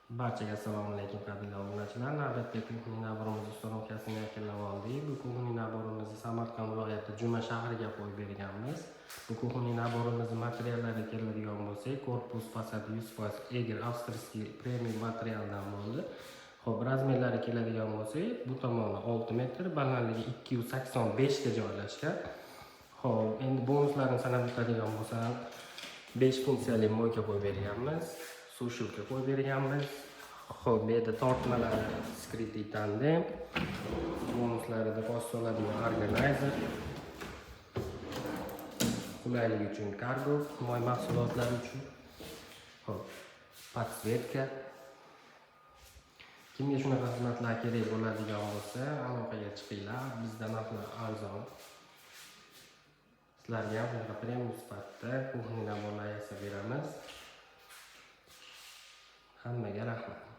Barchaga assalomu alaykum qadrli obunachilar. Navbatdagi kukunli naborimizni ustonomkasini yakunlab oldik. Bu kukunli naborimizni Samarqand viloyati Juma shahriga qo'yib berganmiz. Bu kukunli naborimizni materiallariga keladigan bo'lsak, korpus fasad 100% egir avstriyskiy premium materialdan bo'ldi. Xo'p, razmerlari keladigan bo'lsak, bu tomoni 6 metr, balandligi 285 ga joylashgan. Xo'p, endi bonuslarni sanab o'tadigan bo'lsam, 5 funksiyali moyka qo'yib berganmiz. Sushilka qo'yib berganmiz. Xo'p, bu yerda tortmalari skritli tandem, bonuslarida bosh soladigan organizer, qulaylik uchun kargo, moy mahsulotlari uchun. Xo'p, podsvetka. Kimga shunaqa xizmatlar kerak bo'ladigan bo'lsa, aloqaga chiqinglar. Bizda narxlar arzon. Sizlarga ham shunaqa premium sifatda kukunli naborlar yasab beramiz. Hammaga rahmat.